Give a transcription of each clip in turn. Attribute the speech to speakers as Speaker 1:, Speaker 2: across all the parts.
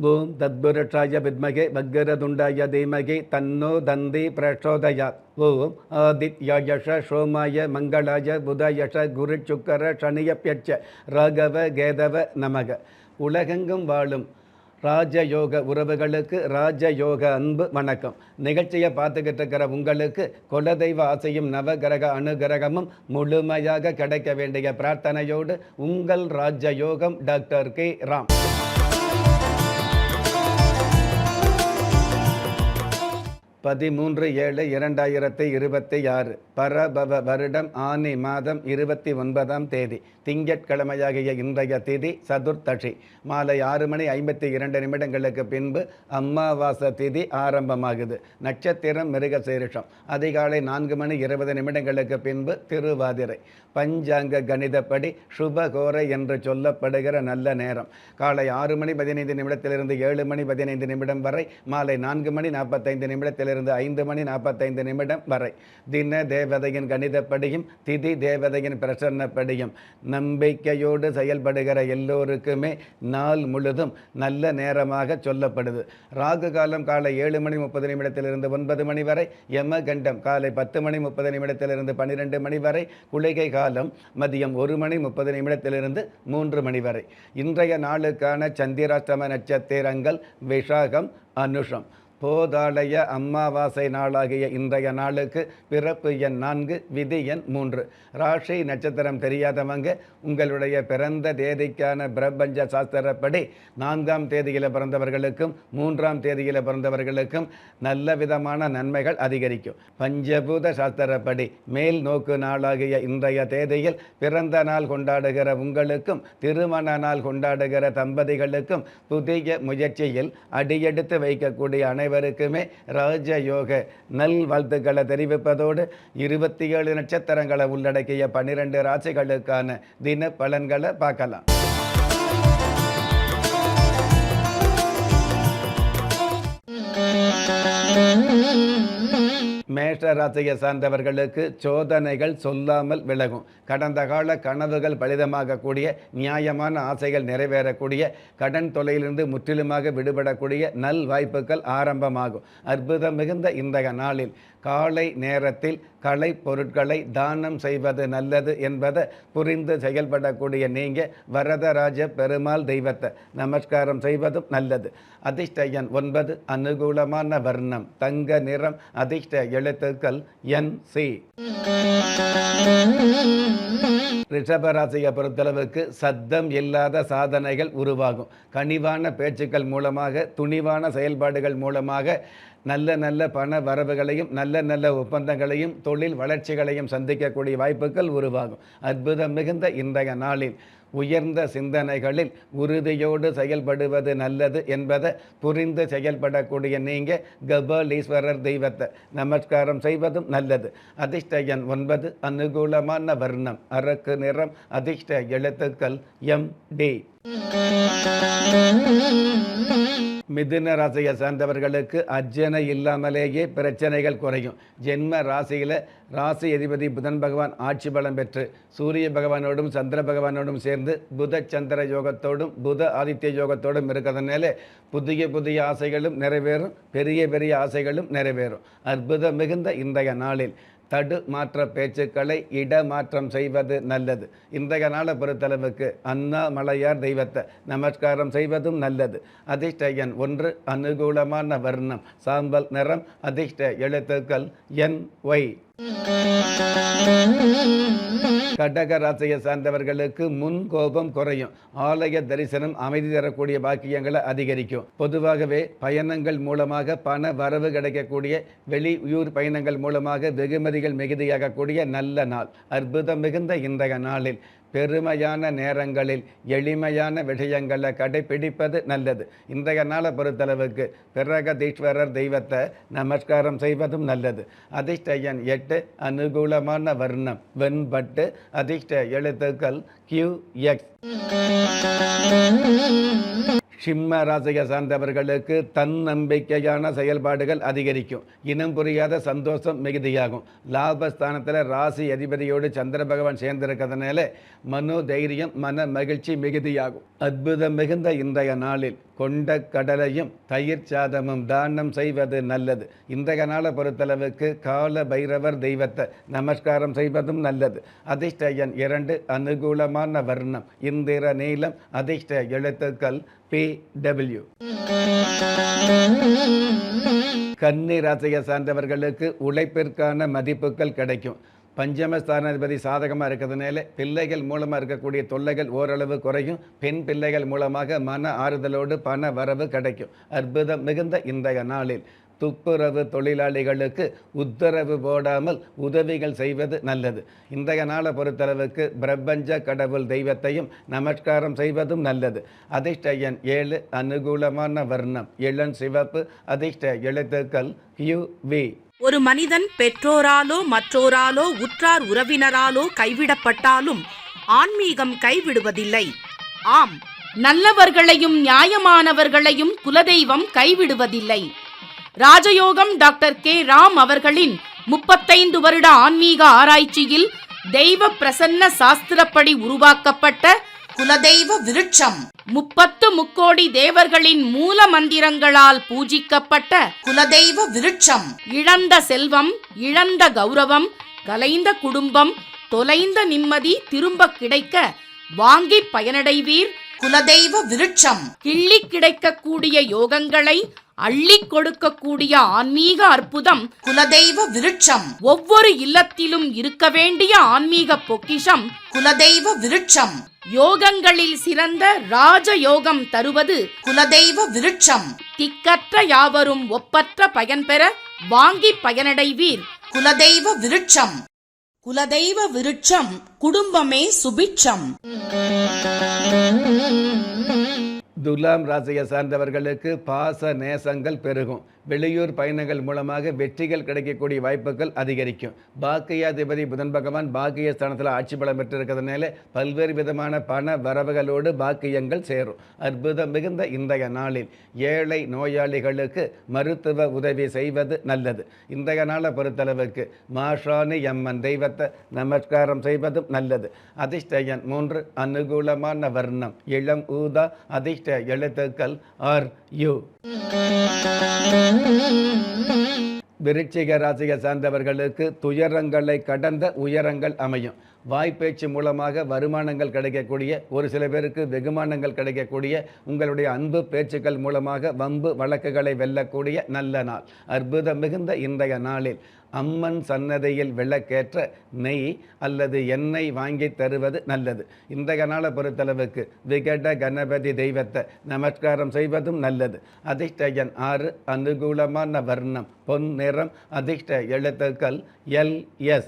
Speaker 1: ஓம் தத்புருஷாய வித்மகே வக்கரதுண்டாய தீமகி தன்னோ தந்தி பிரச்சோதயாத். ஓம் ஆதித்யாயஷ சோமாய மங்களாய புதயஷ குரு சுக்கர சனியப்யட்ச ராகவ கேதவ நமக. உலகெங்கும் வாழும் ராஜயோக உறவுகளுக்கு ராஜயோக அன்பு வணக்கம். நிகழ்ச்சியை பார்த்துக்கிட்டு இருக்கிற உங்களுக்கு குலதெய்வ ஆசையும் நவகிரக அனுகிரகமும் முழுமையாக கிடைக்க வேண்டிய பிரார்த்தனையோடு உங்கள் ராஜயோகம் டாக்டர் கே ராம். 13/7/2026 பரபவ வருடம் ஆனி மாதம் 29ஆம் தேதி திங்கட்கிழமையாகிய இன்றைய திதி சதுர்த்தசி. மாலை 6:52 பின்பு அமாவாசை திதி ஆரம்பமாகுது. நட்சத்திரம் மிருகசீரிஷம். அதிகாலை 4:20 பின்பு திருவாதிரை. பஞ்சாங்க கணிதப்படி சுபகோரை என்று சொல்லப்படுகிற நல்ல நேரம் காலை 6:15 7:15 வரை, மாலை 4:45 5:45 வரை. தின தேவதையின் கணிதப்படியும் திதி தேவதையின் பிரசன்னப்படியும் நம்பிக்கையோடு செயல்படுகிற எல்லோருக்குமே நாள் முழுதும் நல்ல நேரமாக சொல்லப்படுது. ராகு காலம் காலை 7:30 9 மணி வரை, யமகண்டம் காலை 10:30 12 மணி வரை, குளிகை காலம் மதியம் 1:30 3 மணி வரை. இன்றைய நாளுக்கான சந்திராஷ்டம நட்சத்திரங்கள் விஷாகம், அனுஷம். போதாலய அமாவாசை நாளாகிய இன்றைய நாளுக்கு பிறப்பு எண் 4, விதி எண் 3. ராசி நட்சத்திரம் தெரியாதவங்க உங்களுடைய பிறந்த தேதிக்கான பிரபஞ்ச சாஸ்திரப்படி 4ஆம் தேதியில் பிறந்தவர்களுக்கும் 3ஆம் தேதியில் பிறந்தவர்களுக்கும் நல்ல விதமான நன்மைகள் அதிகரிக்கும். பஞ்சபூத சாஸ்திரப்படி மேல் நோக்கு நாளாகிய இன்றைய தேதியில் பிறந்த நாள் கொண்டாடுகிற உங்களுக்கும் திருமண நாள் கொண்டாடுகிற தம்பதிகளுக்கும் புதிய முயற்சியில் அடியெடுத்து வைக்கக்கூடிய அனைவருக்குமே ராஜயோக நல் வாழ்த்துக்களை தெரிவிப்பதோடு 27 நட்சத்திரங்களை உள்ளடக்கிய 12 ராசிகளுக்கான தின பலன்களை பார்க்கலாம். மேஷ ராசியை சார்ந்தவர்களுக்கு சோதனைகள் சொல்லாமல் விலகும். கடந்த கால கனவுகள் பலிதமாகக்கூடிய, நியாயமான ஆசைகள் நிறைவேறக்கூடிய, கடன் தொல்லையிலிருந்து முற்றிலுமாக விடுபடக்கூடிய நல் வாய்ப்புகள் ஆரம்பமாகும். அற்புதம் மிகுந்த இன்றைய நாளில் காலை நேரத்தில் கலை பொருட்களை தானம் செய்வது நல்லது என்பதை புரிந்து செயல்படக்கூடிய நீங்கள் வரதராஜ பெருமாள் தெய்வத்தை நமஸ்காரம் செய்வதும் நல்லது. அதிர்ஷ்ட எண் 9, அனுகூலமான வர்ணம் தங்க நிறம், அதிர்ஷ்ட எழுத்துக்கள் NC. ரிஷபராசியை பொறுத்தளவுக்கு சத்தம் இல்லாத சாதனைகள் உருவாகும். கனிவான பேச்சுக்கள் மூலமாக, துணிவான செயல்பாடுகள் மூலமாக நல்ல நல்ல பண வரவுகளையும் நல்ல நல்ல ஒப்பந்தங்களையும் தொழில் வளர்ச்சிகளையும் சந்திக்கக்கூடிய வாய்ப்புகள் உருவாகும். அற்புதம் மிகுந்த இன்றைய நாளில் உயர்ந்த சிந்தனைகளில் உறுதியோடு செயல்படுவது நல்லது என்பதை புரிந்து செயல்படக்கூடிய நீங்கள் கபாலீஸ்வரர் தெய்வத்தை நமஸ்காரம் செய்வதும் நல்லது. அதிர்ஷ்ட எண் 9, அனுகூலமான வர்ணம் அரக்கு நிறம், அதிர்ஷ்ட எழுத்துக்கள் MD. மிதுன ராசியை சார்ந்தவர்களுக்கு அர்ச்சனை இல்லாமலேயே பிரச்சனைகள் குறையும். ஜென்ம ராசியில் ராசி அதிபதி புதன் பகவான் ஆட்சி பலம் பெற்று சூரிய பகவானோடும் சந்திர பகவானோடும் சேர்ந்து புத சந்திர யோகத்தோடும் புத ஆதித்ய யோகத்தோடும் இருக்கிறதுனால புதிய புதிய ஆசைகளும் நிறைவேறும், பெரிய பெரிய ஆசைகளும் நிறைவேறும். அற்புதம் மிகுந்த இன்றைய நாளில் தடு மாற்ற பேச்சுக்களை இடமாற்றம் செய்வது நல்லது. இன்றைய நாளை பொறுத்தளவுக்கு அண்ணாமலையார் தெய்வத்தை நமஸ்காரம் செய்வதும் நல்லது. அதிர்ஷ்ட எண் 1, அனுகூலமான வர்ணம் சாம்பல் நிறம், அதிர்ஷ்ட எழுத்துக்கள் NY. கடக ராசியை சார்ந்தவர்களுக்கு முன் கோபம் குறையும். ஆலய தரிசனம் அமைதி தரக்கூடிய பாக்கியங்களை அதிகரிக்கும். பொதுவாகவே பயணங்கள் மூலமாக பண வரவு கிடைக்கக்கூடிய, வெளியூர் பயணங்கள் மூலமாக வெகுமதிகள் மிகுதியாகக்கூடிய நல்ல நாள். அற்புதம் மிகுந்த இன்றைய நாளில் பெருமையான நேரங்களில் எளிமையான விஷயங்களை கடைபிடிப்பது நல்லது. இன்றைய நாளை பொறுத்தளவுக்கு பிரகதீஸ்வரர் தெய்வத்தை நமஸ்காரம் செய்வதும் நல்லது. அதிர்ஷ்ட எண் 8, அனுகூலமான வர்ணம் வெண்பட்டு, அதிர்ஷ்ட எழுத்துக்கள் QX. சிம்ம ராசியை சார்ந்தவர்களுக்கு தன்னம்பிக்கையான செயல்பாடுகள் அதிகரிக்கும். இனம் புரியாத சந்தோஷம் மிகுதியாகும். லாபஸ்தானத்தில் ராசி அதிபதியோடு சந்திர பகவான் சேர்ந்திருக்கிறதுனால மனோ தைரியம் மன மகிழ்ச்சி மிகுதியாகும். அற்புதம் மிகுந்த இன்றைய நாளில் கொண்ட கடலையும் தயிர் சாதமும் தானம் செய்வது நல்லது. இன்றைய நாளை பொறுத்தளவுக்கு கால பைரவர் தெய்வத்தை நமஸ்காரம் செய்வதும் நல்லது. அதிர்ஷ்ட எண் 2, அனுகூலமான வர்ணம் இந்திர நீலம், அதிர்ஷ்ட எழுத்துக்கள் PW. கன்னி ராசியை சார்ந்தவர்களுக்கு உழைப்பிற்கான மதிப்புகள் கிடைக்கும். பஞ்சமஸ்தானாதிபதி சாதகமாக இருக்கிறதுனால பிள்ளைகள் மூலமாக இருக்கக்கூடிய தொல்லைகள் ஓரளவு குறையும். பெண் பிள்ளைகள் மூலமாக மன ஆறுதலோடு பண வரவு கிடைக்கும். அற்புதம் மிகுந்த இன்றைய நாளில் துப்புரவு தொழிலாளிகளுக்கு உத்தரவு போடாமல் உதவிகள் செய்வது நல்லது. இன்றைய நாளை பொறுத்தளவுக்கு பிரபஞ்ச கடவுள் தெய்வத்தையும் நமஸ்காரம் செய்வதும் நல்லது. அதிர்ஷ்ட எண் 7, அனுகூலமான வர்ணம் இளம் சிவப்பு, அதிர்ஷ்ட எழுத்துக்கள் UV.
Speaker 2: ஒரு மனிதன் பெற்றோராலோ மற்றோராலோ உற்றார் உறவினராலோ கைவிடப்பட்டாலும் ஆன்மீகம் கைவிடுவதில்லை. ஆம், நல்லவர்களையும் நியாயமானவர்களையும் குலதெய்வம் கைவிடுவதில்லை. ராஜயோகம் டாக்டர் K. ராம் அவர்களின் 35 வருட ஆன்மீக ஆராய்ச்சியில் தெய்வ பிரசன்ன சாஸ்திரப்படி உருவாக்கப்பட்ட குலதெய்வ விருட்சம், 30 முக்கோடி தேவர்களின் மூல மந்திரங்களால் பூஜிக்கப்பட்ட குலதெய்வ விருட்சம், இழந்த செல்வம், இழந்த கௌரவம், கலைந்த குடும்பம், தொலைந்த நிம்மதி திரும்ப கிடைக்க வாங்கி பயனடைவீர். குலதெய்வ விருட்சம் கிள்ளி கிடைக்கக்கூடிய யோகங்களை அள்ளி கொடுக்கக்கூடிய ஆன்மீக அற்புதம் குலதெய்வ விருட்சம். ஒவ்வொரு இல்லத்திலும் இருக்க வேண்டிய ஆன்மீக பொக்கிஷம் குலதெய்வ விருட்சம். யோகங்களில் சிறந்த ராஜயோகம் தருவது குலதெய்வ விருட்சம். திக்கற்ற யாவரும் ஒப்பற்ற பயன்பெற வாங்கி பயனடைவீர். குலதெய்வ விருட்சம். குலதெய்வ விருட்சம் குடும்பமே சுபிட்சம்.
Speaker 1: துலாம் ராசியை சார்ந்தவர்களுக்கு பாச நேசங்கள் பெருகும். வெளியூர் பயணங்கள் மூலமாக வெற்றிகள் கிடைக்கக்கூடிய வாய்ப்புகள் அதிகரிக்கும். பாக்கியாதிபதி புதன் பகவான் பாக்கிய ஸ்தானத்தில் ஆட்சி பலம் பெற்றிருக்கிறதுனால பல்வேறு விதமான பண வரவுகளோடு பாக்கியங்கள் சேரும். அற்புதம் மிகுந்த இன்றைய நாளில் ஏழை நோயாளிகளுக்கு மருத்துவ உதவி செய்வது நல்லது. இன்றைய நாளை பொறுத்தளவுக்கு மாஷானி அம்மன் தெய்வத்தை நமஸ்காரம் செய்வதும் நல்லது. அதிர்ஷ்ட எண் 3, அனுகூலமான வர்ணம் இளம் ஊதா, அதிர்ஷ்ட எழுத்துக்கள் RU. விருச்சிக ராசியை சார்ந்தவர்களுக்கு துயரங்களை கடந்த உயரங்கள் அமையும். வாய்ப்பேச்சு மூலமாக வருமானங்கள் கிடைக்கக்கூடிய, ஒரு சில பேருக்கு வெகுமானங்கள் கிடைக்கக்கூடிய, உங்களுடைய அன்பு பேச்சுக்கள் மூலமாக வம்பு வழக்குகளை வெல்லக்கூடிய நல்ல நாள். அற்புதம் மிகுந்த இன்றைய நாளில் அம்மன் சன்னதியில் விளக்கேற்ற நெய் அல்லது எண்ணெய் வாங்கி தருவது நல்லது. இன்றைய நாளை பொறுத்தளவுக்கு விகட கணபதி தெய்வத்தை நமஸ்காரம் செய்வதும் நல்லது. அதிர்ஷ்ட எண் 6, அனுகூலமான வர்ணம் பொன் நிறம், அதிர்ஷ்ட எழுத்துக்கள் LS.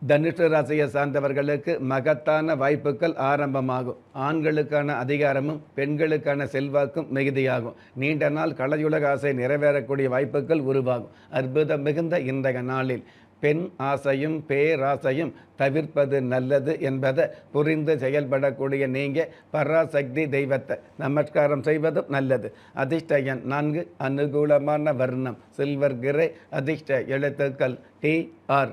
Speaker 1: தனுசு ராசியை சார்ந்தவர்களுக்கு மகத்தான வாய்ப்புகள் ஆரம்பமாகும். ஆண்களுக்கான அதிகாரமும் பெண்களுக்கான செல்வாக்கும் மிகுதியாகும். நீண்ட நாள் கலையுலக ஆசை நிறைவேறக்கூடிய வாய்ப்புகள் உருவாகும். அற்புதம் மிகுந்த இன்றைய நாளில் பெண் ஆசையும் பேராசையும் தவிர்ப்பது நல்லது என்பதை புரிந்து செயல்படக்கூடிய நீங்கள் பராசக்தி தெய்வத்தை நமஸ்காரம் செய்வதும் நல்லது. அதிர்ஷ்ட எண் 4, அனுகூலமான வர்ணம் சில்வர் கிரே, அதிர்ஷ்ட எழுத்துக்கள் TR.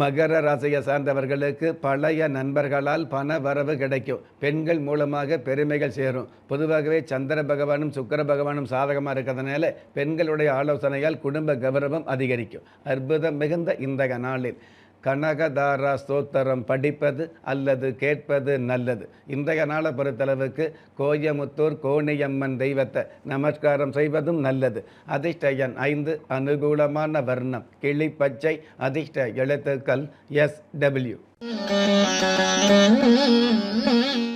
Speaker 1: மகர ராசியை சார்ந்தவர்களுக்கு பழைய நண்பர்களால் பண வரவு கிடைக்கும். பெண்கள் மூலமாக பெருமைகள் சேரும். பொதுவாகவே சந்திர பகவானும் சுக்கிர பகவானும் சாதகமாக இருக்கிறதுனால பெண்களுடைய ஆலோசனையால் குடும்ப கௌரவம் அதிகரிக்கும். அற்புதம் மிகுந்த இன்றைய நாளில் கனகதாரா ஸ்தோத்திரம் படிப்பது அல்லது கேட்பது நல்லது. இன்றைய நாளை பொறுத்தளவுக்கு கோயமுத்தூர் கோணியம்மன் தெய்வத்தை நமஸ்காரம் செய்வதும் நல்லது. அதிர்ஷ்ட எண் 5, அனுகூலமான வர்ணம் கிளி பச்சை, அதிர்ஷ்ட எழுத்துக்கள் SW.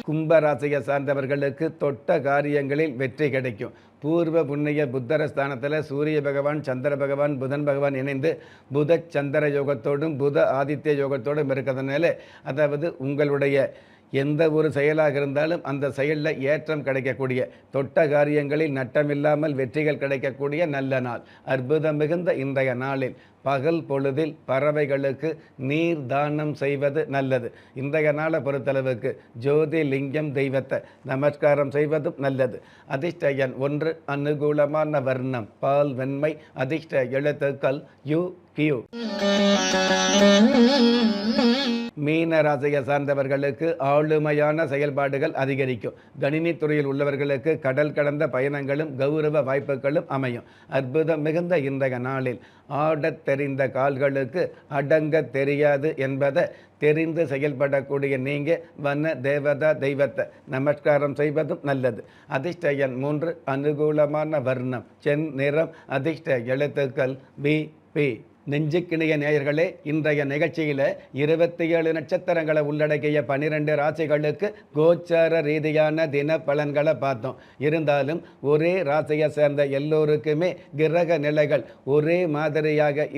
Speaker 1: கும்பராசியை சார்ந்தவர்களுக்கு தொட்ட காரியங்களில் வெற்றி கிடைக்கும். பூர்வ புண்ணிய புத்தர ஸ்தானத்தில் சூரிய பகவான் சந்திர பகவான் புதன் பகவான் இணைந்து புத சந்திர யோகத்தோடும் புத ஆதித்ய யோகத்தோடும் இருக்கிறதுனால, அதாவது உங்களுடைய எந்த ஒரு செயலாக இருந்தாலும் அந்த செயலில் ஏற்றம் கிடைக்கக்கூடிய, தொட்ட காரியங்களில் நட்டமில்லாமல் வெற்றிகள் கிடைக்கக்கூடிய நல்ல நாள். அற்புதம் மிகுந்த இன்றைய நாளில் பகல் பொழுதில் பறவைகளுக்கு நீர் தானம் செய்வது நல்லது. இன்றைய நாளை பொறுத்தளவுக்கு ஜோதிலிங்கம் தெய்வத்தை நமஸ்காரம் செய்வதும் நல்லது. அதிர்ஷ்ட எண் 1, அனுகூலமான வர்ணம் பால் வெண்மை, அதிர்ஷ்ட எழுத்துக்கள் யு கியூ. மீன ராசியை சார்ந்தவர்களுக்கு ஆளுமையான செயல்பாடுகள் அதிகரிக்கும். கணினி துறையில் உள்ளவர்களுக்கு கடல் கடந்த பயணங்களும் கௌரவ வாய்ப்புகளும் அமையும். அற்புதம் மிகுந்த இன்றைய நாளில் ஆடத் தெரிந்த கால்களுக்கு அடங்க தெரியாது என்பதை தெரிந்து செயல்படக்கூடிய நீங்கள் வன தேவதா தெய்வத்தை நமஸ்காரம் செய்வதும் நல்லது. அதிர்ஷ்ட எண் 3, அனுகூலமான வர்ணம் சென் நிறம், அதிர்ஷ்ட எழுத்துக்கள் பி பி. நெஞ்சுக்கிணைய நேயர்களே, இன்றைய நிகழ்ச்சியில் 27 நட்சத்திரங்களை உள்ளடக்கிய 12 ராசிகளுக்கு கோச்சார ரீதியான தின பலன்களை பார்த்தோம். இருந்தாலும் ஒரே ராசியை சேர்ந்த எல்லோருக்குமே கிரக நிலைகள் ஒரே மாதிரியாக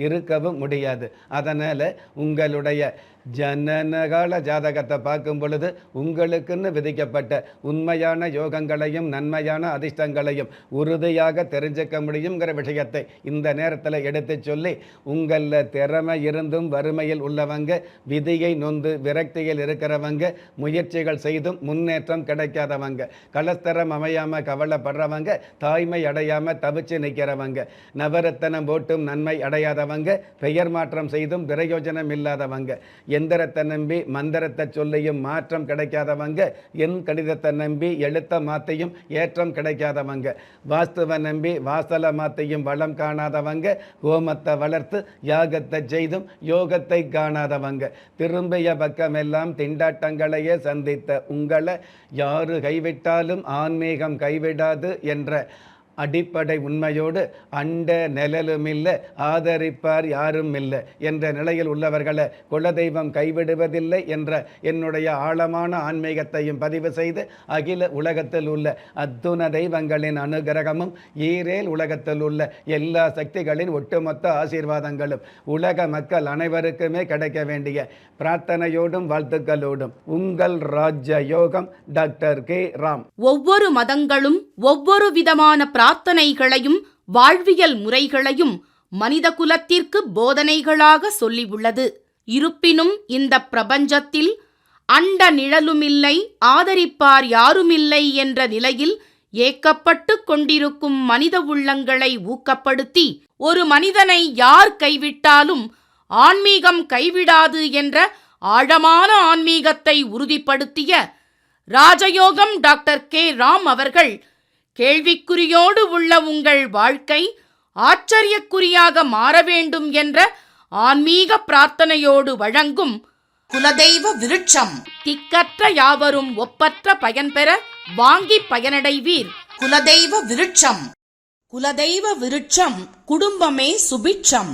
Speaker 1: இருக்கவும் முடியாது. அதனால் உங்களுடைய ஜனனகால ஜாதகத்தை பார்க்கும் பொழுது உங்களுக்குன்னு விதிக்கப்பட்ட உண்மையான யோகங்களையும் நன்மையான அதிர்ஷ்டங்களையும் உறுதியாக தெரிஞ்சுக்க முடியுங்கிற விஷயத்தை இந்த நேரத்தில் எடுத்து சொல்லி, உங்களில் திறமை இருந்தும் வறுமையில் உள்ளவங்க, விதியை நொந்து விரக்தியில் இருக்கிறவங்க, முயற்சிகள் செய்தும் முன்னேற்றம் கிடைக்காதவங்க, கலஸ்தரம் அமையாமல் கவலைப்படுறவங்க, தாய்மை அடையாமல் தவிச்சு நிற்கிறவங்க, நவரத்தனம் போட்டும் நன்மை அடையாதவங்க, பெயர் மாற்றம் செய்தும் பிரயோஜனம் இல்லாதவங்க, எந்திரத்தை நம்பி மந்திரத்தை சொல்லியும் மாற்றம் கிடைக்காதவங்க, என் கடிதத்தை நம்பி எழுத்த மாத்தையும் ஏற்றம் கிடைக்காதவங்க, வாஸ்துவை நம்பி வாசல மாத்தையும் வளம் காணாதவங்க, ஹோமத்தை வளர்த்து யாகத்தை செய்தும் யோகத்தை காணாதவங்க, திரும்பிய பக்கமெல்லாம் திண்டாட்டங்களையே சந்தித்த உங்களை யாரு கைவிட்டாலும் ஆன்மீகம் கைவிடாது என்ற அடிப்படை உண்மையோடு அண்ட நிழலும் இல்லை, ஆதரிப்பார் யாரும் இல்லை என்ற நிலையில் உள்ளவர்களை குலதெய்வம் கைவிடுவதில்லை என்ற என்னுடைய ஆழமான ஆன்மீகத்தையும் பதிவு செய்து, அகில உலகத்தில் உள்ள அத்துண தெய்வங்களின் அனுகிரகமும் ஈரேல் உலகத்தில் உள்ள எல்லா சக்திகளின் ஒட்டுமொத்த ஆசீர்வாதங்களும் உலக மக்கள் அனைவருக்குமே கிடைக்க வேண்டிய பிரார்த்தனையோடும் வாழ்த்துக்களோடும் உங்கள் ராஜ்ய யோகம் டாக்டர் கே ராம்.
Speaker 2: ஒவ்வொரு மதங்களும் ஒவ்வொரு விதமான பிரார்த்தனைகளையும் வாழ்வியல் முறைகளையும் மனித குலத்திற்கு போதனைகளாக சொல்லியுள்ளது. இருப்பினும் இந்த பிரபஞ்சத்தில் அண்ட நிழலுமில்லை, ஆதரிப்பார் யாருமில்லை என்ற நிலையில் ஏக்கப்பட்டு கொண்டிருக்கும் மனித உள்ளங்களை ஊக்கப்படுத்தி, ஒரு மனிதனை யார் கைவிட்டாலும் ஆன்மீகம் கைவிடாது என்ற ஆழமான ஆன்மீகத்தை உறுதிப்படுத்திய ராஜயோகம் டாக்டர் கே ராம் அவர்கள், கேள்விக்குறியோடு உள்ள உங்கள் வாழ்க்கை ஆச்சரியக்குறியாக மாற வேண்டும் என்ற ஆன்மீக பிரார்த்தனையோடு வழங்கும் குலதெய்வ விருட்சம். திக்கற்ற யாவரும் ஒப்பற்ற பயன்பெற வாங்கி பயனடைவீர். குலதெய்வ விருட்சம். குலதெய்வ விருட்சம், குடும்பமே சுபிட்சம்.